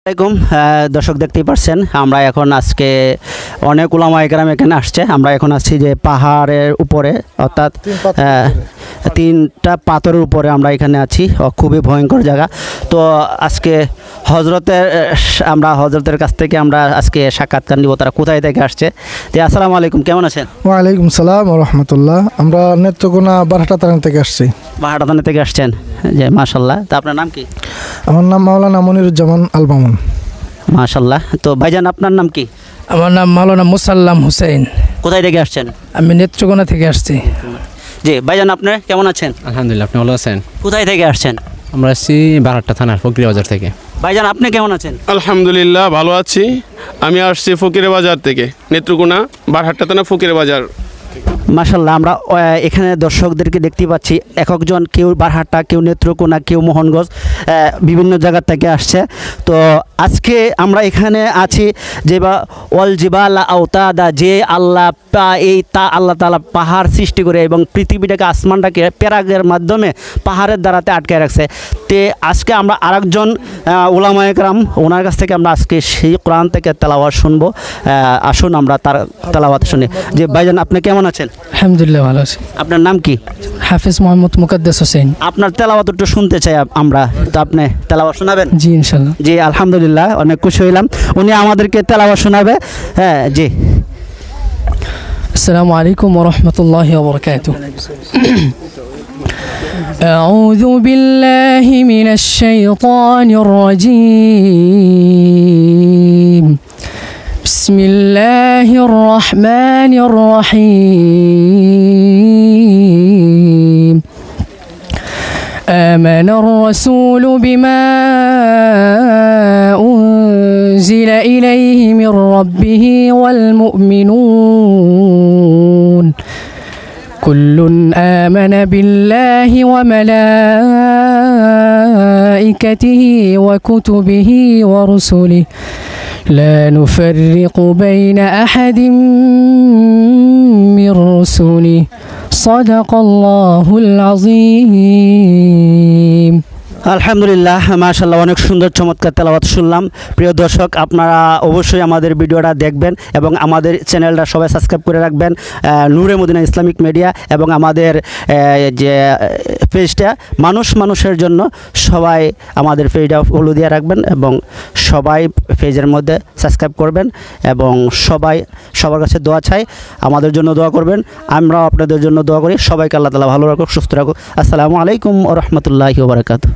আসসালামু আলাইকুম দর্শক, দেখতেই পাচ্ছেন আমরা এখন আজকে অনেক উলামা একরাম এখানে আসছে। আমরা এখন আছি যে পাহাড়ের উপরে, অর্থাৎ তিনটা পাথরের উপরে আমরা এখানে আছি। খুবই ভয়ঙ্কর জায়গা। তো আজকে হজরতের কাছ থেকে আমরা আজকে সাক্ষাৎকার নিব, তারা কোথায় থেকে আসছে। তো আসসালামু আলাইকুম, কেমন আছেন? ওয়ালাইকুম সালাম ওয়া রাহমাতুল্লাহ। আমরা নেত্রকোনা বারহাটা থানা থেকে আসছি। বারহাটা থানা থেকে আসছেন, যে মাশাল্লাহ। তা আপনার নাম কি? আমার নাম মাওলানা মনিরুজ্জামান আল মামুন। মাশাল্লাহ। তো ভাইজান, আপনার নাম কি? আমার নাম মাওলানা মুসাল্লাম হুসেন। কোথায় থেকে আসছেন? আমি নেত্রকোনা থেকে আসছি। জি ভাইজান, আপনি কেমন আছেন? আলহামদুলিল্লাহ, আপনি ভালো আছেন? কোথায় থেকে আসছেন? আমরা আসছি বারহাট্টা থানার ফকির বাজার থেকে। ভাইজান, আপনি কেমন আছেন? আলহামদুলিল্লাহ, ভালো আছি। আমি আসছি ফকির বাজার থেকে, নেত্রকোনা বারহাট্টা থানা ফকির বাজার। মাশাল্লাহ, আমরা এখানে দর্শকদেরকে দেখতে পাচ্ছি, এক একজন, কেউ বারহাট্টা, কেউ নেত্রকোনা, কেউ মোহনগঞ্জ, বিভিন্ন জায়গা থেকে আসছে। তো আজকে আমরা এখানে আছি যে ওয়াল জিবালা আওতাদা, যে আল্লাহ আল্লাহ তাআলা পাহাড় সৃষ্টি করে এবং পৃথিবীটাকে, আসমানটাকে পেরাগের মাধ্যমে পাহাড়ের দ্বারাতে আটকায় রাখছে। তে আজকে আমরা আরেকজন উলামা একরাম, ওনার কাছ থেকে আমরা আজকে সেই কোরআন থেকে তেলাওয়াত শুনবো। আসুন আমরা তার তেলাওয়াত শুনি। যে ভাইজান, আপনি কেমন আছেন? আলহামদুলিল্লাহ, ভালো আছি। আপনার নাম কি? হাফিজ মোহাম্মদ মুকাদ্দাস হোসেন। আপনার তেলাওয়াত একটু শুনতে চাই আমরা, তো আপনি তেলাওয়াত শোনাবেন? জি ইনশাল্লাহ। জি আলহামদুলিল্লাহ, অনেক খুশি হইলাম। উনি আমাদেরকে তেলাওয়াত শোনাবে। হ্যাঁ জি। আসসালামু আলাইকুম ওয়া রাহমাতুল্লাহি ওয়া বারাকাতুহু। أعوذ بالله من الشيطان الرجيم. بسم الله الرحمن الرحيم. آمن الرسول بما أنزل إليه من ربه والمؤمنون كل آمن بالله وملائكته وكتبه ورسله لا نفرق بين أحد من رسله صدق الله العظيم. আলহামদুলিল্লাহ, মাশাআল্লাহ, অনেক সুন্দর চমৎকার তেলাওয়াত শুনলাম। প্রিয় দর্শক, আপনারা অবশ্যই আমাদের ভিডিওটা দেখবেন এবং আমাদের চ্যানেলটা সবাই সাবস্ক্রাইব করে রাখবেন, নূরে মদিনা ইসলামিক মিডিয়া, এবং আমাদের যে পেজটা মানুষের জন্য, সবাই আমাদের পেজটা ফলো দিয়ে রাখবেন এবং সবাই পেজের মধ্যে সাবস্ক্রাইব করবেন এবং সবার কাছে দোয়া চাই, আমাদের জন্য দোয়া করবেন, আমরাও আপনাদের জন্য দোয়া করি। সবাইকে আল্লাহ তাআলা ভালো রাখুক, সুস্থ রাখুক। আসসালামু আলাইকুম ওয়া রাহমাতুল্লাহি ওয়া বারাকাতুহু।